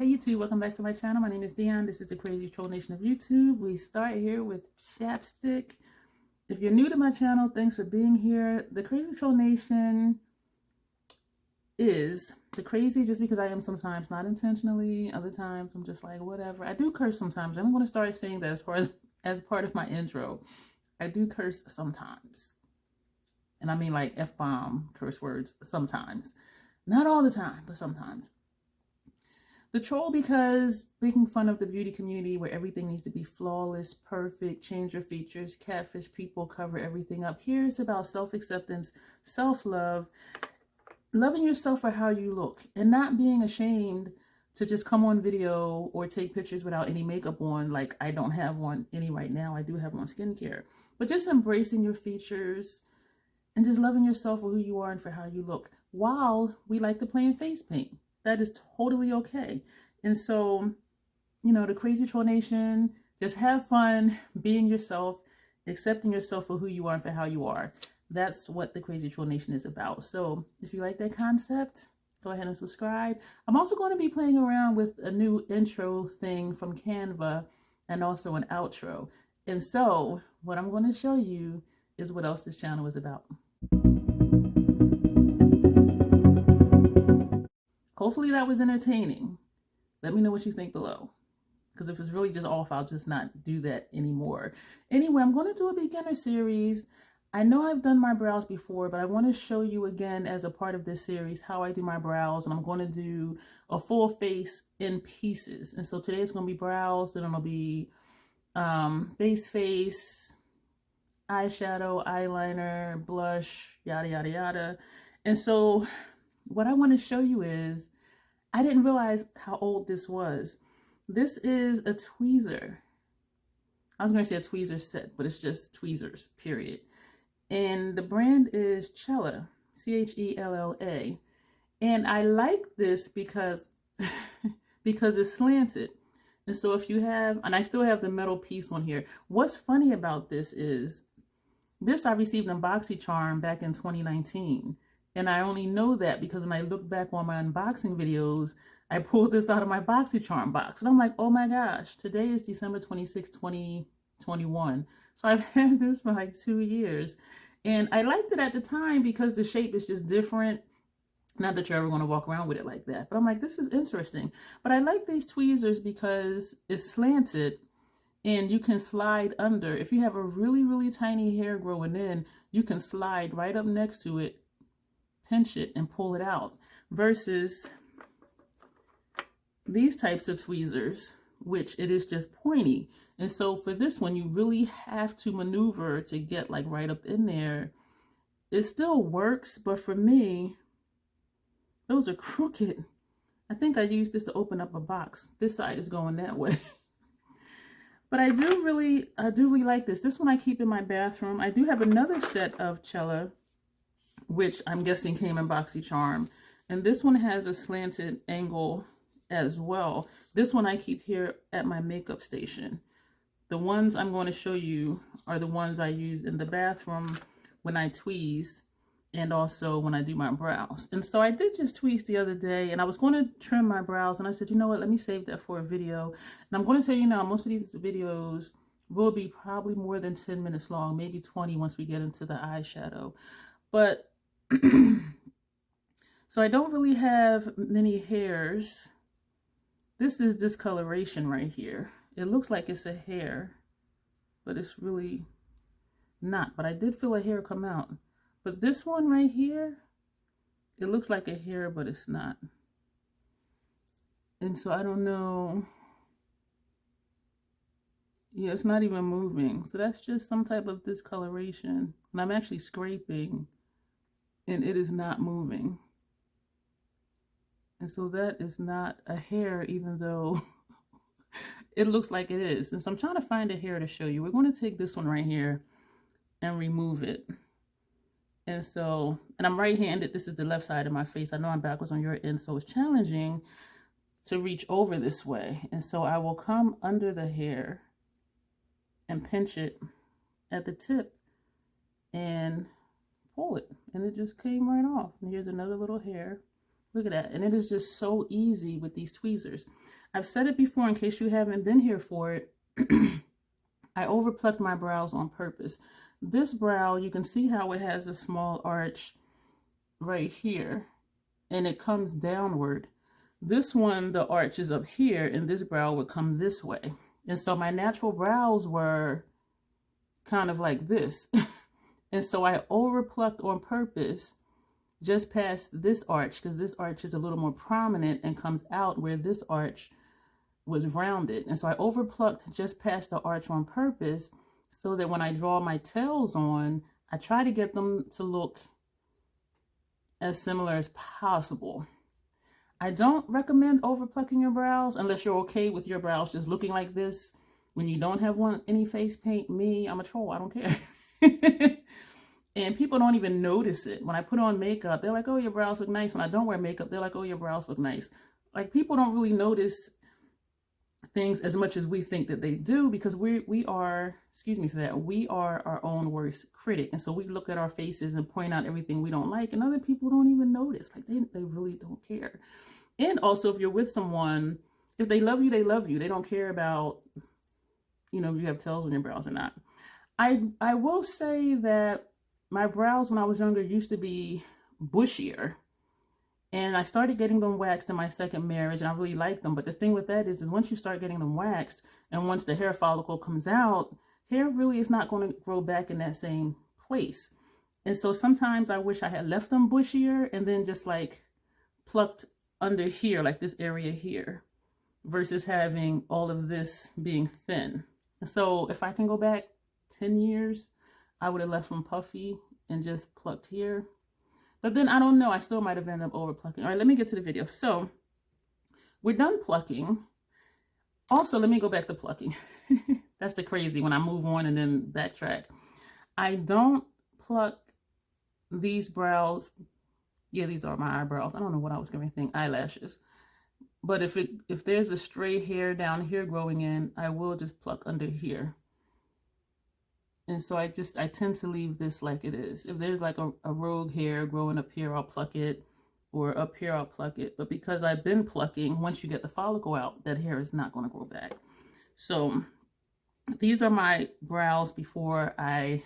Hey YouTube, welcome back to my channel. My name is Dion. This is the Crazy Troll Nation of YouTube. We start here with chapstick. If you're new to my channel, thanks for being here. The Crazy Troll Nation is the crazy just because I am sometimes, not intentionally. Other times I'm just like, whatever. I do curse sometimes. I'm going to start saying that as part of my intro. I do curse sometimes. And I mean like F-bomb curse words sometimes. Not all the time, but sometimes. The troll because making fun of the beauty community where everything needs to be flawless, perfect, change your features, catfish people, cover everything up. Here it's about self-acceptance, self-love, loving yourself for how you look, and not being ashamed to just come on video or take pictures without any makeup on. Like I don't have on any right now. I do have on skincare. But just embracing your features and just loving yourself for who you are and for how you look. While we like to play in face paint. That is totally okay. And so, you know, the Crazy Troll Nation, just have fun being yourself, accepting yourself for who you are and for how you are. That's what the Crazy Troll Nation is about. So if you like that concept, go ahead and subscribe. I'm also going to be playing around with a new intro thing from Canva and also an outro. And so what I'm going to show you is what else this channel is about. Hopefully that was entertaining. Let me know what you think below. Because if it's really just off, I'll just not do that anymore. Anyway, I'm going to do a beginner series. I know I've done my brows before, but I want to show you again as a part of this series how I do my brows. And I'm going to do a full face in pieces. And so today it's going to be brows, then it'll be base face, eyeshadow, eyeliner, blush, yada, yada, yada. And so what I want to show you is, I didn't realize how old this was. This is a tweezer. I was going to say a tweezer set, but it's just tweezers, period. And the brand is Chella, C-H-E-L-L-A. And I like this because, because it's slanted. And so if you have, and I still have the metal piece on here. What's funny about this is, this I received in BoxyCharm back in 2019. And I only know that because when I look back on my unboxing videos, I pulled this out of my BoxyCharm box. And I'm like, oh my gosh, today is December 26, 2021. So I've had this for like 2 years. And I liked it at the time because the shape is just different. Not that you're ever going to walk around with it like that. But I'm like, this is interesting. But I like these tweezers because it's slanted and you can slide under. If you have a really, really tiny hair growing in, you can slide right up next to it, pinch it and pull it out, versus these types of tweezers, which it is just pointy. And so for this one, you really have to maneuver to get like right up in there. It still works, but for me, those are crooked. I think I used this to open up a box. This side is going that way. But I do really like this. This one I keep in my bathroom. I do have another set of Chella, which I'm guessing came in BoxyCharm. And this one has a slanted angle as well. This one I keep here at my makeup station. The ones I'm going to show you are the ones I use in the bathroom when I tweeze and also when I do my brows. And so I did just tweeze the other day, and I was going to trim my brows, and I said, you know what, let me save that for a video. And I'm going to tell you now, most of these videos will be probably more than 10 minutes long, maybe 20 once we get into the eyeshadow. But so I don't really have many hairs. This is discoloration right here. It looks like it's a hair, but it's really not. But I did feel a hair come out. But this one right here, it looks like a hair, but it's not. And so I don't know. Yeah, it's not even moving. So that's just some type of discoloration. And I'm actually scraping, and it is not moving. And so that is not a hair, even though it looks like it is. And so I'm trying to find a hair to show you. We're going to take this one right here and remove it. And so, and I'm right-handed. This is the left side of my face. I know I'm backwards on your end, so it's challenging to reach over this way. And so I will come under the hair and pinch it at the tip and pull it. And it just came right off. And here's another little hair. Look at that. And it is just so easy with these tweezers. I've said it before in case you haven't been here for it. I overplucked my brows on purpose. This brow, you can see how it has a small arch right here, and it comes downward. This one, the arch is up here, and this brow would come this way. And so my natural brows were kind of like this. And so I overplucked on purpose just past this arch, because this arch is a little more prominent and comes out where this arch was rounded. And so I overplucked just past the arch on purpose so that when I draw my tails on, I try to get them to look as similar as possible. I don't recommend overplucking your brows unless you're okay with your brows just looking like this when you don't have any face paint. Me, I'm a troll, I don't care. And people don't even notice it. When I put on makeup, they're like, oh, your brows look nice. When I don't wear makeup, they're like, oh, your brows look nice. Like, people don't really notice things as much as we think that they do, because we are, excuse me for that, we are our own worst critic. And so we look at our faces and point out everything we don't like, and other people don't even notice. Like, they really don't care. And also, if you're with someone, if they love you, they love you. They don't care about, you know, if you have tails on your brows or not. I will say that my brows when I was younger used to be bushier. And I started getting them waxed in my second marriage, and I really liked them. But the thing with that is once you start getting them waxed, and once the hair follicle comes out, hair really is not going to grow back in that same place. And so sometimes I wish I had left them bushier and then just like plucked under here, like this area here, versus having all of this being thin. And so if I can go back 10 years, I would have left them puffy and just plucked here. But then I don't know, I still might have ended up over plucking. All right, let me get to the video. So we're done plucking. Also, let me go back to plucking. That's the crazy when I move on and then backtrack. I don't pluck these brows. Yeah, these are my eyebrows. I don't know what I was going to think, eyelashes. But if there's a stray hair down here growing in, I will just pluck under here. And so I tend to leave this like it is. If there's like a rogue hair growing up here, I'll pluck it. Or up here, I'll pluck it. But because I've been plucking, once you get the follicle out, that hair is not going to grow back. So these are my brows before I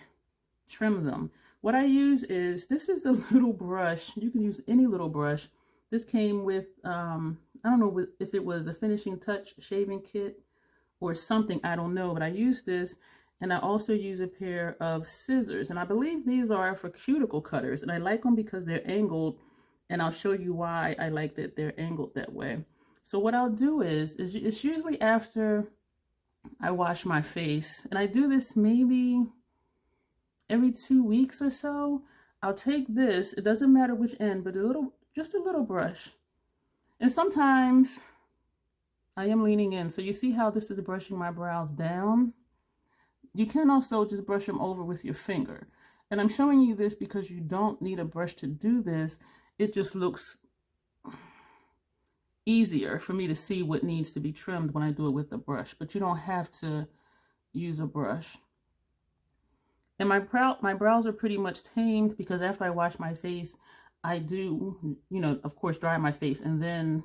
trim them. What I use is, this is the little brush. You can use any little brush. This came with, I don't know if it was a finishing touch shaving kit or something. I don't know. But I use this. And I also use a pair of scissors. And I believe these are for cuticle cutters. And I like them because they're angled. And I'll show you why I like that they're angled that way. So what I'll do is it's usually after I wash my face. And I do this maybe every 2 weeks or so. I'll take this. It doesn't matter which end, but just a little brush. And sometimes I am leaning in. So you see how this is brushing my brows down? You can also just brush them over with your finger. And I'm showing you this because you don't need a brush to do this. It just looks easier for me to see what needs to be trimmed when I do it with the brush. But you don't have to use a brush. And my brows are pretty much tamed because after I wash my face, I do, you know, of course, dry my face. And then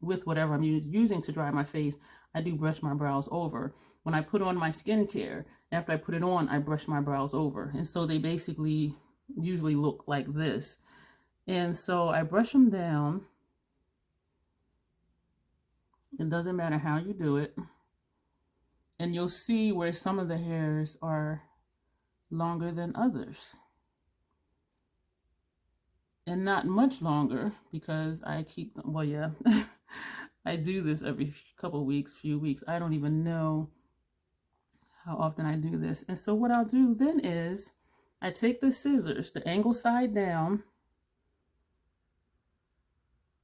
with whatever I'm using to dry my face, I do brush my brows over. When I put on my skincare, after I put it on, I brush my brows over. And so they basically usually look like this. And so I brush them down. It doesn't matter how you do it. And you'll see where some of the hairs are longer than others. And not much longer because I keep them, well, yeah, I do this every couple weeks, few weeks. I don't even know how often I do this. And so what I'll do then is I take the scissors, the angle side down,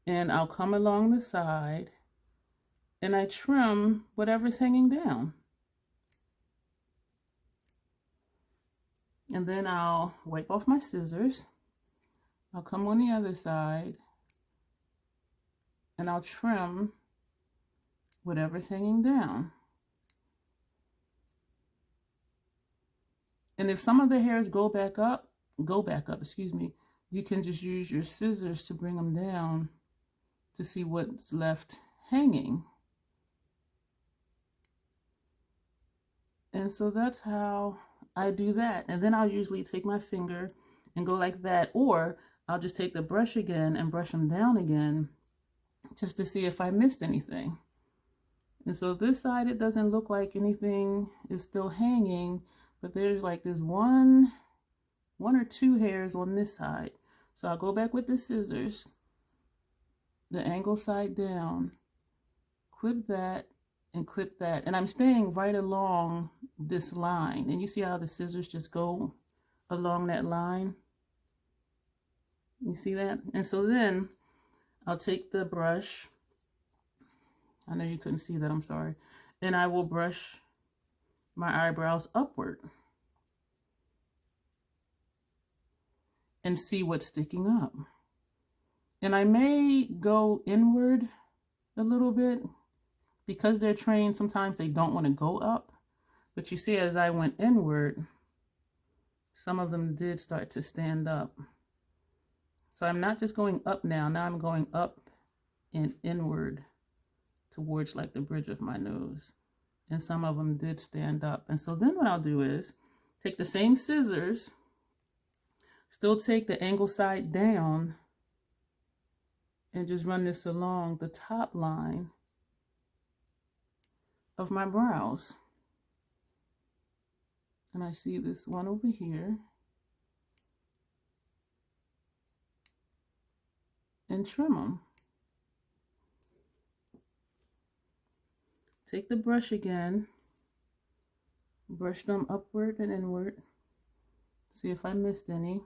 and I'll come along the side and I trim whatever's hanging down. And then I'll wipe off my scissors. I'll come on the other side and I'll trim whatever's hanging down. And if some of the hairs go back up, excuse me, you can just use your scissors to bring them down to see what's left hanging. And so that's how I do that. And then I'll usually take my finger and go like that, or I'll just take the brush again and brush them down again just to see if I missed anything. And so this side, it doesn't look like anything is still hanging, but there's like this one or two hairs on this side. So I'll go back with the scissors, the angle side down, clip that and clip that. And I'm staying right along this line. And you see how the scissors just go along that line? You see that? And so then I'll take the brush. I know you couldn't see that, I'm sorry. And I will brush my eyebrows upward and see what's sticking up. And I may go inward a little bit because they're trained. Sometimes they don't want to go up, but you see, as I went inward, some of them did start to stand up. So I'm not just going up now. Now I'm going up and inward towards like the bridge of my nose. And some of them did stand up. And so then what I'll do is take the same scissors, still take the angle side down, and just run this along the top line of my brows. And I see this one over here. And trim them. Take the brush again, brush them upward and inward, see if I missed any.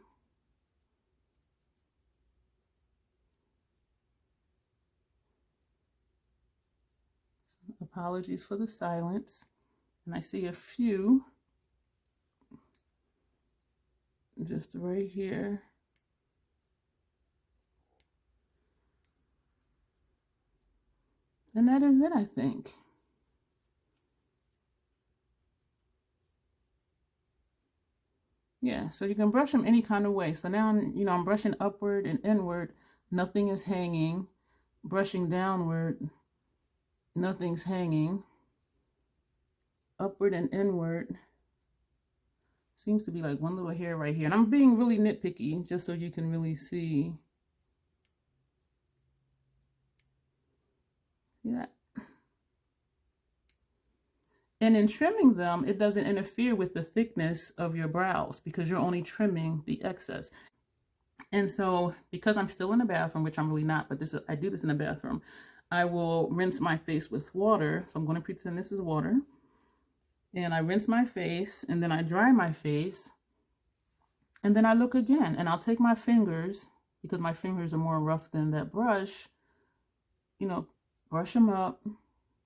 Apologies for the silence. And I see a few just right here. And that is it, I think. Yeah, so you can brush them any kind of way. So now, I'm brushing upward and inward. Nothing is hanging. Brushing downward. Nothing's hanging. Upward and inward. Seems to be like one little hair right here. And I'm being really nitpicky just so you can really see. Yeah. And in trimming them, it doesn't interfere with the thickness of your brows because you're only trimming the excess. And so because I'm still in the bathroom, which I'm really not, but I do this in the bathroom, I will rinse my face with water. So I'm going to pretend this is water. And I rinse my face and then I dry my face. And then I look again and I'll take my fingers, because my fingers are more rough than that brush, brush them up.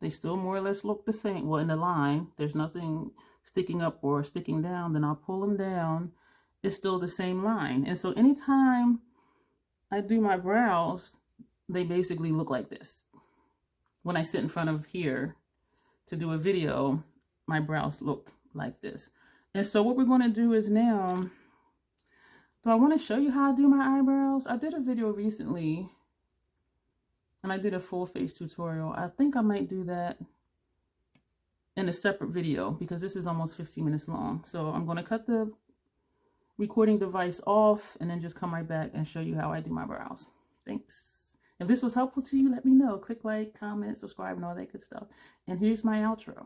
They still more or less look the same. Well, in the line, there's nothing sticking up or sticking down. Then I'll pull them down. It's still the same line. And so anytime I do my brows, they basically look like this. When I sit in front of here to do a video, my brows look like this. And so what we're going to do is now, do I want to show you how I do my eyebrows? I did a video recently. And I did a full face tutorial. I think I might do that in a separate video because this is almost 15 minutes long. So I'm going to cut the recording device off and then just come right back and show you how I do my brows. Thanks. If this was helpful to you, let me know. Click like, comment, subscribe, and all that good stuff. And here's my outro.